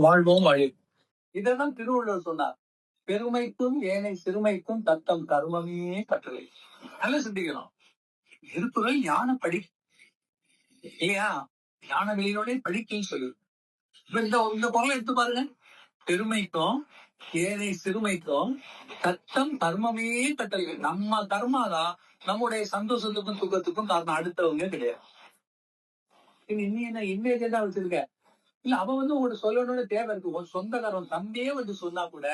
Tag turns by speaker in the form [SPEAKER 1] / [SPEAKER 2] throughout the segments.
[SPEAKER 1] வாழ்வோம் வழி. இதைதான் திருவள்ளுவர் சொன்னார். பெருமைக்கும் ஏனை சிறுமைக்கும் தத்தம் கர்மமே கட்டளை. நல்லா சிந்திக்கணும். திருக்குறள் ஞான படி இல்லையா? ஞான வெளியோட படிக்கன்னு சொல்லு. இப்ப இந்த பொருளை எடுத்து பாருங்க. பெருமைக்கும் ஏனை சிறுமைக்கும் தத்தம் கர்மமே கட்டளை. நம்ம கர்மாதான் நம்முடைய சந்தோஷத்துக்கும் துக்கத்துக்கும் காரணம், அடுத்தவங்க கிடையாது. இன்னி என்ன இமேஜ் தான் வச்சிருக்க. இல்ல அவன் உங்களுக்கு சொல்லணும்னு தேவை இருக்கு. ஒரு சொந்தக்காரன் தம்பியே சொன்னா கூட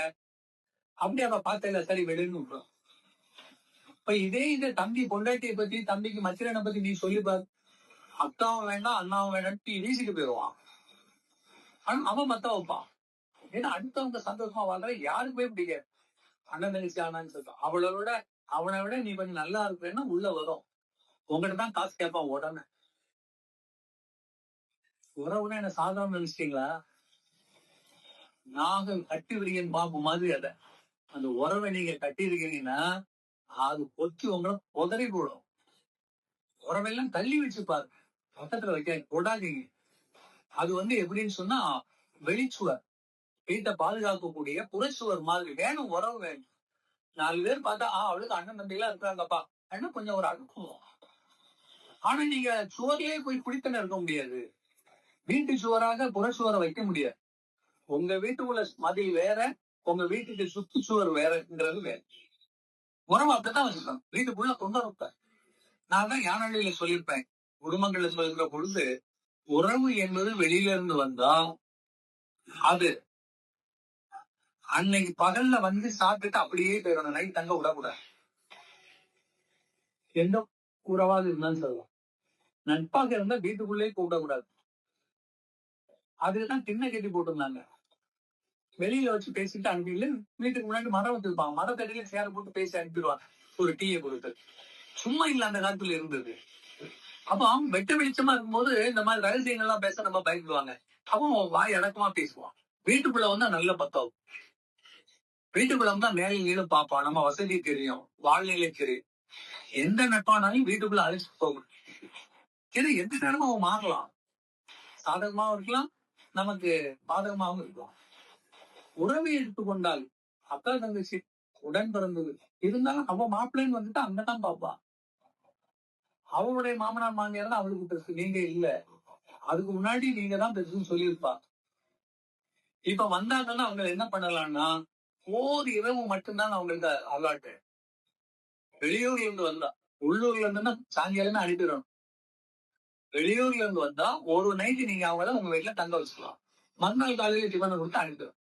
[SPEAKER 1] அப்படி அவ பார்த்தல சரி விடுன்னு விட்டுரும். இப்ப இதே தம்பி பொண்டாட்டியை பத்தி, தம்பிக்கு மச்சிரனை பத்தி நீ சொல்லி பாரு. அக்காவும் வேண்டாம் அண்ணாவும் வேண்டாம் வீசிட்டு போயிடுவான். ஆனா அவன் மத்த வைப்பான். ஏன்னா அடுத்தவங்க சந்தோஷமா வாழ்ற யாருக்கு போய் பிடிக்காது. அண்ணன் தங்கச்சி ஆனான்னு சொல்றான். அவனை விட நீ கொஞ்சம் நல்லா இருப்பேன்னா உள்ள வரும். உங்ககிட்ட தான் காசு கேட்பான் உடனே. உறவுனா என்ன சாதாரண நினைச்சிட்டீங்களா? நாங்க கட்டி விரியன் பாம்பு மாதிரி அத அந்த உறவை நீங்க கட்டி இருக்கீங்கன்னா அது பொத்தி உங்களை உதறி போடும். உறவெல்லாம் தள்ளி வச்சுப்பாரு, பக்கத்துல வைக்க கொடாதீங்க. அது எப்படின்னு சொன்னா வெளிச்சுவர், வீட்டை பாதுகாக்கக்கூடிய புறச்சுவர் மாதிரி வேணும். உறவு வேணும். 4 பேர் பார்த்தா அவளுக்கு அண்ணன் தம்பி எல்லாம் இருக்காங்கப்பா அண்ணன் கொஞ்சம் ஒரு அடுக்கும். ஆனா நீங்க சுவர்லயே போய் குடித்தன இருக்க முடியாது. வீட்டு சுவராக புறச்சுவரை வைக்க முடியாது. உங்க வீட்டுக்குள்ள மதில் வேற, உங்க வீட்டுக்கு சுற்றுச்சுவர் வேறங்கிறது வேற. உறவு அப்படித்தான் வச்சுக்கணும். வீட்டுக்குள்ள கொண்டு வரப்ப நான் தான் யானொலியில சொல்லியிருப்பேன். குடும்பங்கள்ல சொல்கிற பொழுது உறவு என்பது வெளியில இருந்து வந்தா அது அன்னைக்கு பகல்ல சாப்பிட்டுட்டு அப்படியே போயிடணும். நைட் தங்க விடக்கூடாது. எந்த உறவாது இருந்தாலும் சொல்லலாம். நட்பாக இருந்தா வீட்டுக்குள்ளேயே கூப்பிடக்கூடாது. அதுதான் திண்ணை கட்டி போட்டிருந்தாங்க. வெளியில வச்சு பேசிட்டு அனுப்பிடல. வீட்டுக்கு முன்னாடி மரம் வச்சிருப்பாங்க. மரத்தடியில சேர போட்டு பேசி அனுப்பிடுவாங்க. ஒரு டீயை கொடுத்து. சும்மா இல்ல அந்த காலத்துல இருந்தது. அப்போ வெட்ட வெளிச்சமா இருக்கும்போது இந்த மாதிரி ரகசியங்கள்லாம் பேச நம்ம பயப்படுவாங்க. அவன் வாய் அடக்கமா பேசுவான். வீட்டுக்குள்ள நல்ல பத்தம். வீட்டுக்குள்ள மேலே கீழே பார்ப்பான். நம்ம வசதி தெரியும், வாழ்நிலை தெரியும். எந்த நட்பானாலும் வீட்டுக்குள்ள அழைச்சிட்டு போகணும். ஏன்னா எந்த நேரமும் அவன் மாறலாம். சாதகமாவும் இருக்கலாம், நமக்கு பாதகமாகவும் இருக்கலாம். உறவை எடுத்துக்கொண்டால் அக்கா தங்கச்சி உடன் பிறந்தது இருந்தாலும் அவன் மாப்பிள்ளைன்னு வந்துட்டு அங்கதான் பாப்பா. அவளுடைய மாமனார் மாமியார் தான் அவளுக்கு பெருசு, நீங்க இல்ல. அதுக்கு முன்னாடி நீங்க தான் பெருசுன்னு சொல்லியிருப்பா. இப்ப வந்தாங்கன்னா அவங்க என்ன பண்ணலாம்னா ஓர் இரவு மட்டும்தான் அவங்களுக்கு அலாட்டு. வெளியூர்ல இருந்து வந்தா, உள்ளூர்ல இருந்துன்னா சாயங்காலமே அனுப்பிடணும். வெளியூர்ல இருந்து வந்தா ஒரு நைட்டு நீங்க அவங்கள உங்க வீட்டுல தங்க வச்சுக்கலாம். மறுநாள் காலையில டிஃபனை கொடுத்து அனுப்பிடும்.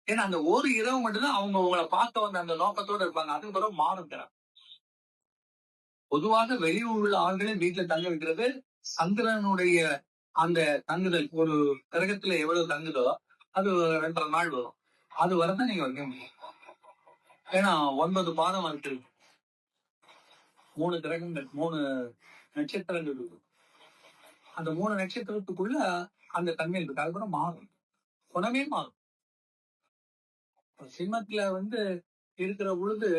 [SPEAKER 1] ஏன்னா அந்த ஒரு இரவு மட்டும்தான் அவங்க உங்களை பார்க்க வந்த அந்த நோக்கத்தோட இருப்பாங்க. அதுக்கு பிறகு மாறும் தர. பொதுவாக வெளியூர்ல ஆள்களே வீட்டுல தங்க வைக்கிறது சந்திரனுடைய அந்த தங்குதல் ஒரு கிரகத்துல எவ்வளவு தங்குதோ அது 2.5 நாள் வரும். அது வரதான் நீங்க வைக்க முடியும். ஏன்னா 9 பாதம் இருக்கு, 3 கிரகங்கள், 3 நட்சத்திரங்கள் இருக்கு. அந்த 3 நட்சத்திரத்துக்குள்ள அந்த தன்மை இருக்கு. அதுக்கப்புறம் மாறும், குணமே மாறும். சிம்மத்துல இருக்கிற பொழுது,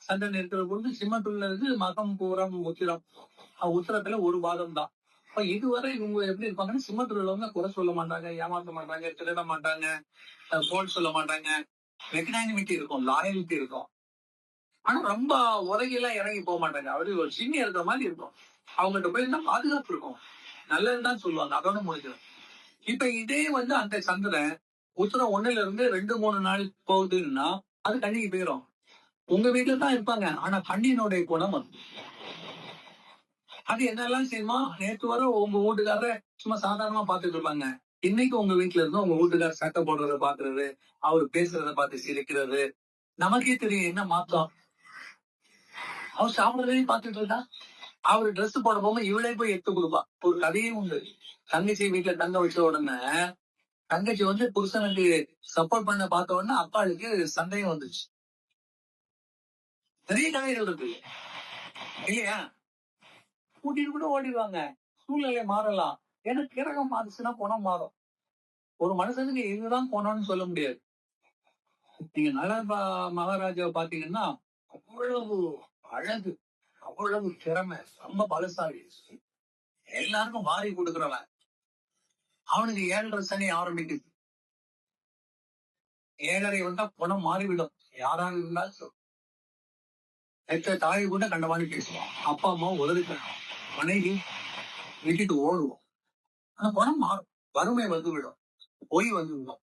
[SPEAKER 1] சந்திரன் இருக்கிற பொழுது சிம்மத்துல இருந்து மகம் பூரம் உத்திரம். உத்திரத்துல ஒரு பாதம் தான். இப்ப இதுவரை இவங்க எப்படி இருப்பாங்கன்னா சிம்மத்துல உள்ளவங்க குறை சொல்ல மாட்டாங்க, ஏமாற்ற மாட்டாங்க, திருட மாட்டாங்க, போல் சொல்ல மாட்டாங்க. மெக்னானிமிட்டி இருக்கும், லாயல்ட்டி இருக்கும். ஆனா ரொம்ப உலகெல்லாம் இறங்கி போக மாட்டாங்க. அவரு ஒரு சீனியர் இருக்கிற மாதிரி இருக்கும். அவங்ககிட்ட போயிருந்தா பாதுகாப்பு இருக்கும், நல்லதுதான் சொல்லுவாங்க. அதோட முடிஞ்சிடும். இப்ப இதே அந்த சந்திரன் உத்தரம் 1ல இருந்து 2-3 நாள் போகுதுன்னா அது கண்ணிக்கு போயிடும். உங்க வீட்டுல தான் இருப்பாங்க. ஆனா கண்ணினுடைய குணம் அது என்னெல்லாம் செய்யுமா? நேற்று வர உங்க வீட்டுக்காரர சும்மா சாதாரணமா பாத்துட்டு இருப்பாங்க. இன்னைக்கு உங்க வீட்டுல இருந்து உங்க வீட்டுக்காரர் சட்டை போடுறத பாக்குறது, அவரு பேசுறத பார்த்து சிரிக்கிறது, நமக்கே தெரியும் என்ன மாற்றம். அவர் சாப்பிடுறதையும் பாத்துட்டு இருக்கா. அவரு ட்ரெஸ் போட போகும்போது இவளே போய் எடுத்து கொடுப்பா. ஒரு கதையும் உண்டு. தங்கச்சி வீட்டுல தங்க வச்ச உடனே தங்கச்சி புருஷனுக்கு சப்போர்ட் பண்ண பார்த்த உடனே அப்பாளுக்கு சந்தேகம் வந்துச்சு. நிறைய கதைகள் இருக்கு இல்லையா? கூட்டிட்டு கூட ஓடிடுவாங்க. சூழ்நிலை மாறலாம். ஏன்னா கிரகம் மாறுச்சுன்னா குணம் மாறும். ஒரு மனுஷனுக்கு இதுதான் குணம்னு சொல்ல முடியாது. நீங்க நல மகாராஜாவை பாத்தீங்கன்னா அவ்வளவு அழகு, அவ்வளவு திறமை, ரொம்ப பலசாலி, எல்லாருக்கும் வாரி கொடுக்கிறவன். அவனுக்கு 7.5 சனி ஆரம்பிக்குது. 7.5 வந்தா குணம் மாறிவிடும். யாராக இருந்தாலும் சரி. பெற்ற தாய் கூட கண்டவாணி பேசுவான். அப்பா அம்மா உதவிக்கணும். மனைவி விட்டுட்டு ஓடுவோம். ஆனா குணம் மாறும். வறுமை வந்துவிடும். பொய் வந்துவிடும்.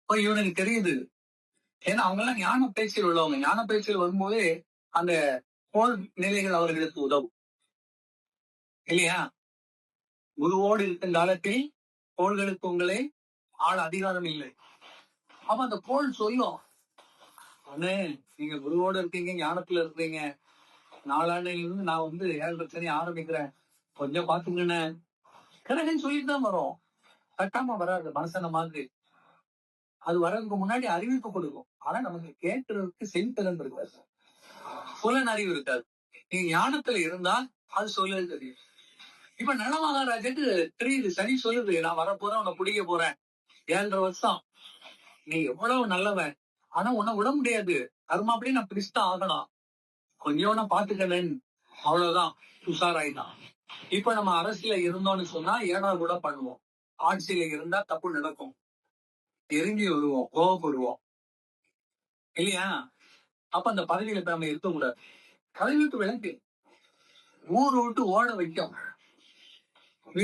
[SPEAKER 1] இப்ப இவனுக்கு தெரியுது. ஏன்னா அவங்க எல்லாம் ஞான பேச்சில் உள்ளவங்க. ஞான பேச்சில் வரும்போதே அந்த கோள் நிலைகள் அவர்களுக்கு உதவும் இல்லையா? குருவோடு இருக்கும் காலத்தில் கோள்களுக்கு உங்களே ஆள் அதிகாரம் இல்லை. அப்ப அந்த கோள் சொல்லும், அண்ணே நீங்க குருவோடு இருக்கீங்க, ஞானத்துல இருக்கீங்க, நாளாண்டையில இருந்து நான் 7.5 சனி ஆரம்பிக்கிறேன், கொஞ்சம் பாத்துங்கண்ணே. கிரகன் சொல்லிட்டு தான் வரும். கட்டாம வராது மனசன மாதிரி. அது வர்றதுக்கு முன்னாடி அறிவிப்பு கொடுக்கும். ஆனா நமக்கு கேட்கறதுக்கு செவித்திறன் இருக்காது, புலன் அறிவு இருக்காது. நீங்க ஞானத்துல இருந்தா அது சொல்லுது தெரியும். இப்ப நலமகாராஜுக்கு தெரியுது, சனி சொல்லுது, நான் வரப்போறேன், உன்னை பிடிக்க போறேன், 7.5 வருஷம் நீ எவ்வளவு நல்லவன், ஆனா உன்னை விட முடியாது, கர்மா அப்படி நான் பிரிச்சுதான் ஆகணும், கொஞ்சம் நான் பாத்துக்கலன்னு. அவ்வளவுதான், உஷாராயிதான். இப்ப நம்ம அரசியல இருந்தோம்னு சொன்னா ஏடா கூட பண்ணுவோம். ஆட்சியில இருந்தா தப்பு நடக்கும், எரிஞ்சு வருவோம், கோவப்படுவோம் இல்லையா? அப்ப அந்த பதவியில இப்ப நம்ம இருக்கக்கூடாது. பதவி விட்டு விளக்கு, ஊர் விட்டு ஓட வைக்கும்.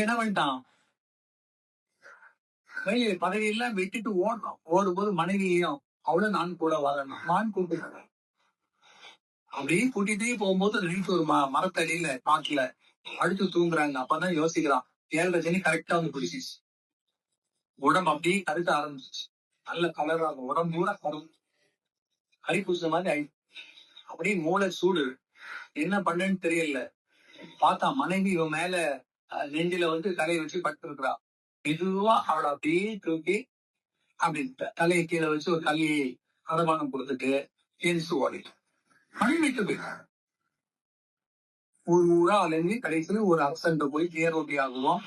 [SPEAKER 1] என்ன பண்ணிட்டான், பதவியெல்லாம் விட்டுட்டு ஓடணும். ஓடும்போது மனைவியையும் அவளும் நான் கூட வரணும், நான் கூப்பிட்டு அப்படியே கூட்டிட்டே போகும்போது நைட்டு ஒரு மரத்தடியில காட்டுல அடுத்து தூங்குறாங்க. அப்பதான் யோசிக்கிறான், 7.5 சனி கரெக்டா வந்து பிடிச்சிச்சு. உடம்பு அப்படியே கருக்க ஆரம்பிச்சிச்சு. நல்ல கலர் ஆகும், உடம்பு கூட கரும், கறி பூச மாதிரி ஆயிடுச்சு. அப்படியே மூளை சூடு, என்ன பண்ணேன்னு தெரியல. பார்த்தா மனைவி இவன் மேல நெஞ்சில தலையை வச்சு பட்டு இருக்கிறா. மெதுவா அவளை அப்படியே தூக்கி அப்படி தலையை கீழே வச்சு ஒரு கல்லியை அரபானம் கொடுத்துட்டு எரிச்சு ஓடிட்டு மனைவிட்டு போயிட்டாங்க. ஒரு ஊரா அலைஞ்சி கடைசியில் ஒரு அரசன் போய் தேரோட்டி ஆகுவோம்.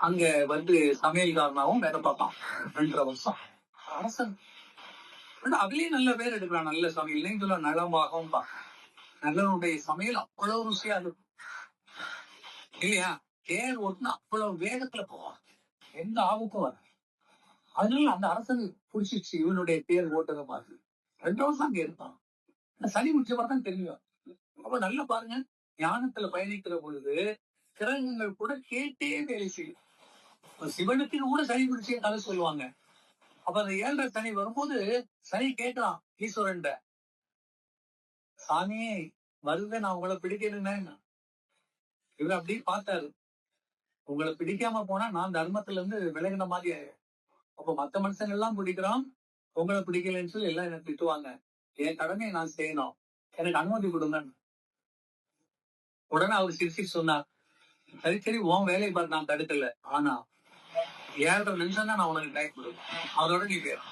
[SPEAKER 1] அங்க சமையல்காரனாவும் வேலை பார்ப்பான் 2.5 வருஷம். அரசன் அதுலயும் நல்ல பேர் எடுக்கிறான், நல்ல சமையல் சொல்ல நலமாகவும் நல்லவனுடைய சமையல் அவ்வளவு ருசியா இருக்கும் இல்லையா? தேர் ஓட்டுனா அவ்வளவு வேகத்துல போவான், எந்த ஆபத்தும் வர. அதனால அந்த அரசன் புடிச்சிச்சு இவனுடைய தேர் ஓட்டுற மாதிரி. 2 வருஷம் அங்க இருப்பான். சனி முடிச்ச தான் தெரியும். அப்ப நல்லா பாருங்க, ஞானத்துல பயணிக்கிற பொழுது கிரகங்கள் கூட கேட்டே வேலை செய்யும். சிவனுக்கு கூட சனி பிடிச்சே கதை சொல்லுவாங்க. அப்ப அந்த 7.5 சனி வரும்போது சனி கேட்கலாம் ஈஸ்வரன், சாமி வருது, நான் உங்களை பிடிக்கணும்னா. இவர் அப்படி பார்த்தாரு, உங்களை பிடிக்காம போனா நான் தர்மத்துல இருந்து விலகின மாதிரி ஆயிடும். அப்ப மத்த மனுஷங்க எல்லாம் பிடிக்கிறோம், உங்களை பிடிக்கலன்னு சொல்லி எல்லாம் எனக்கு திட்டுவாங்க, என் கடமையை நான் செய்யணும், எனக்கு அனுமதி கொடுங்க. உடனே அவர் சிரிச்சு சொன்னார், சரி சரி உன் வேலையை பார்த்து நான் தடுக்கல, ஆனா 7.5 நிமிஷம் தான் நான் உனக்கு டைம் கொடுப்பேன், அவரோட நீ பேர்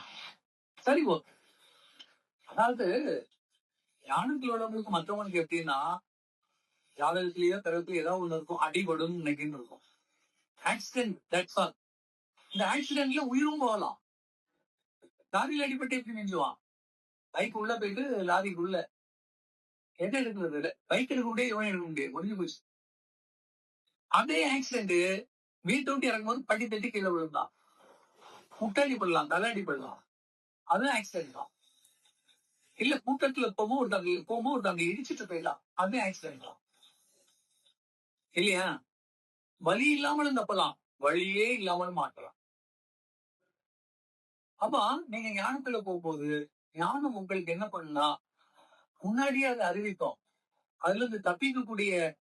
[SPEAKER 1] சரி ஓ. அதாவது ஞானத்தில் உள்ளவங்களுக்கு மற்றவங்களுக்கு எப்படின்னா, ஜாதகத்திலேயோ பிறகுலயோ ஏதாவது ஒண்ணு இருக்கும், அடிபடும் நினைக்கின்னு இருக்கும். Accident, that's all. இந்த ஆக்சிடென்ட்ல உயிரும் போகலாம். லாரியில் அடிபட்டு எப்படி நெஞ்சுவான், பைக் உள்ள போயிட்டு லாரிக்குள்ள எதை எடுக்கிறது இல்லை, பைக் எடுக்க முடியாது, இவன் எடுக்க முடியாது, முடிஞ்சு போச்சு. அதே ஆக்சிடென்ட் வீட்டை விட்டு இறங்கும்போது படி தட்டி கீழே விழுந்தான், முட்டடி படலாம், தலையடி படலாம், அதுவும் ஆக்சிடென்ட் தான். இல்ல கூட்டத்துல போகும்போது ஒருத்தங்க இடிச்சிட்டு போயிடலாம், அதுவும் ஆக்சிடென்ட் தான் இல்லையா? வலி இல்லாமலும் தப்பலாம், வழியே இல்லாமலும் மாட்டலாம். அப்ப நீங்க ஞானத்துல போகும்போது ஞானம் உங்களுக்கு என்ன பண்ணா, முன்னாடியே அதை அறிவிக்கும், அதுல இருந்து தப்பிக்கக்கூடிய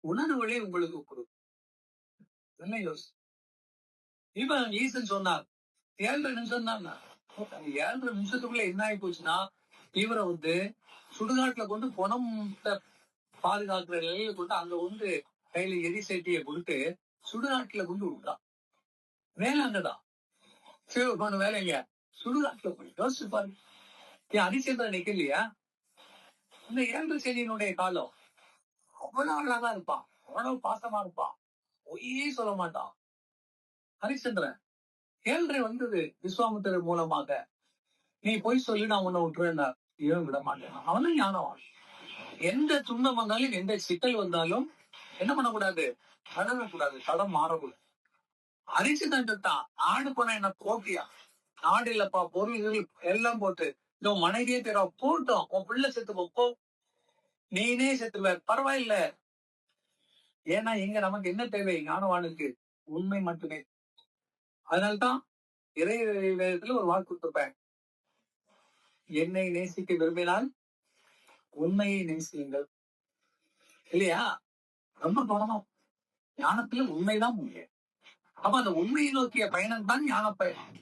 [SPEAKER 1] உணர்வுகளே உங்களுக்கு கொடுக்கும். என்ன யோசி, இப்ப ஈசன் சொன்னார் 7.5 நிமிஷம் தான். 7.5 நிமிஷத்துக்குள்ள என்ன ஆகி போச்சுன்னா, இவரை சுடுகாட்டுல கொண்டு பணம் பாதுகாக்கிற நிலையில கொண்டு அங்க கையில எரிசேட்டியை கொடுத்து சுடுகாட்டுல கொண்டு விட்டான். வேலை அங்கதான், சிவபெருமான வேலைங்க, சுடுகாட்டுல போய் யோசிச்சு பாருங்க. என் அதிசயத்தை நிக்கலையா? இந்த 7.5 சனியினுடைய காலம் அவ்வளவு அழகா இருப்பான், அவ்வளவு பாசமா இருப்பான், பொய்யே சொல்ல மாட்டான். ஹரிச்சந்திரன் 7.5 வந்தது விஸ்வாமித்திரர் மூலமாக, நீ பொய் சொல்லி நான் உன்னை விட்டுறேன்னா இவன் விட மாட்டேன். அவனும் ஞானவான். எந்த துன்பம் வந்தாலும் எந்த சிக்கல் வந்தாலும் என்ன பண்ணக்கூடாது, கடக்கூடாது, தடம் மாறக்கூடாது. அரிசி தான் செத்தான். ஆடு போனா என்ன போட்டியா? நாடு இல்லப்பா, பொருள்கள் எல்லாம் போட்டு இதோ மனைவியே தர போட்டோம், உன் பிள்ளை செத்து போ, நீனே செத்துவ பரவாயில்ல. ஏன்னா இங்க நமக்கு என்ன தேவை? ஞானவானுக்கு உண்மை மட்டுமே. அதனால்தான் இறை வேதத்துல ஒரு வாக்கு கொடுத்திருப்பேன், என்னை நேசிக்க விரும்பினால் உண்மையை நேசியுங்கள். இல்லையா? ரொம்ப கவனம். ஞானத்துல உண்மைதான் முக்கியம். அப்ப அந்த உண்மையை நோக்கிய பயணம் தான் ஞான பயணம்.